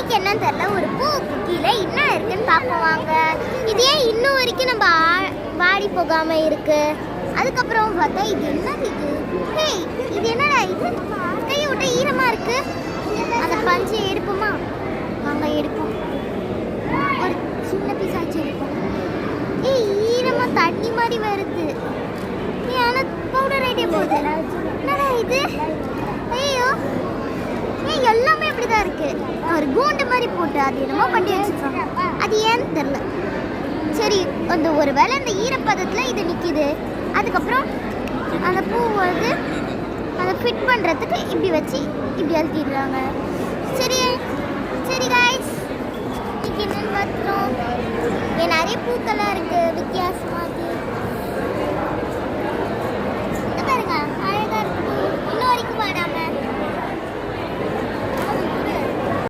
இன்னைக்கு என்னன்னு தெரியல, ஒரு பூவுக்கு கீழே என்ன இருக்குன்னு பார்ப்போம் வாங்க. இது ஏன் இன்னும் வரைக்கும் நம்ம வாடி போகாம இருக்கு? அதுக்கப்புறம் பார்த்தா இது என்னது இது? ஹேய், இது என்னடா இது? கையை விட்டு ஈரமா இருக்கு. அந்த பஞ்சு எடுப்போமா? வாங்க எடுப்போம். ஒரு சின்ன பீஸ் ஆச்சு எடுப்போம். ஏய், ஈரமா தண்ணி மாதிரி வருது. ஆனா பவுடர் ஐட்டே போகுது. என்னடா இது? ஐயோ, ஏய் எல்லாமே இப்படிதான் இருக்கு. ஒரு கூண்டு மாதிரி போட்டு அது என்னமோ பண்ணி வச்சிருக்காங்க. அது ஏன்னு தெரியல. சரி, அந்த ஒரு வேளை இந்த ஈரப்பதத்துல இது நிக்குது. அதுக்கப்புறம் அந்த பூ வந்து அதை ஃபிட் பண்றதுக்கு இப்படி வச்சு இப்படி அழுத்திடுறாங்க. சரி சரி காய்ஸ், இன்னைக்கு என்னன்னு பார்த்தோம். நிறைய பூக்கெல்லாம் இருக்கு வித்தியாசமா.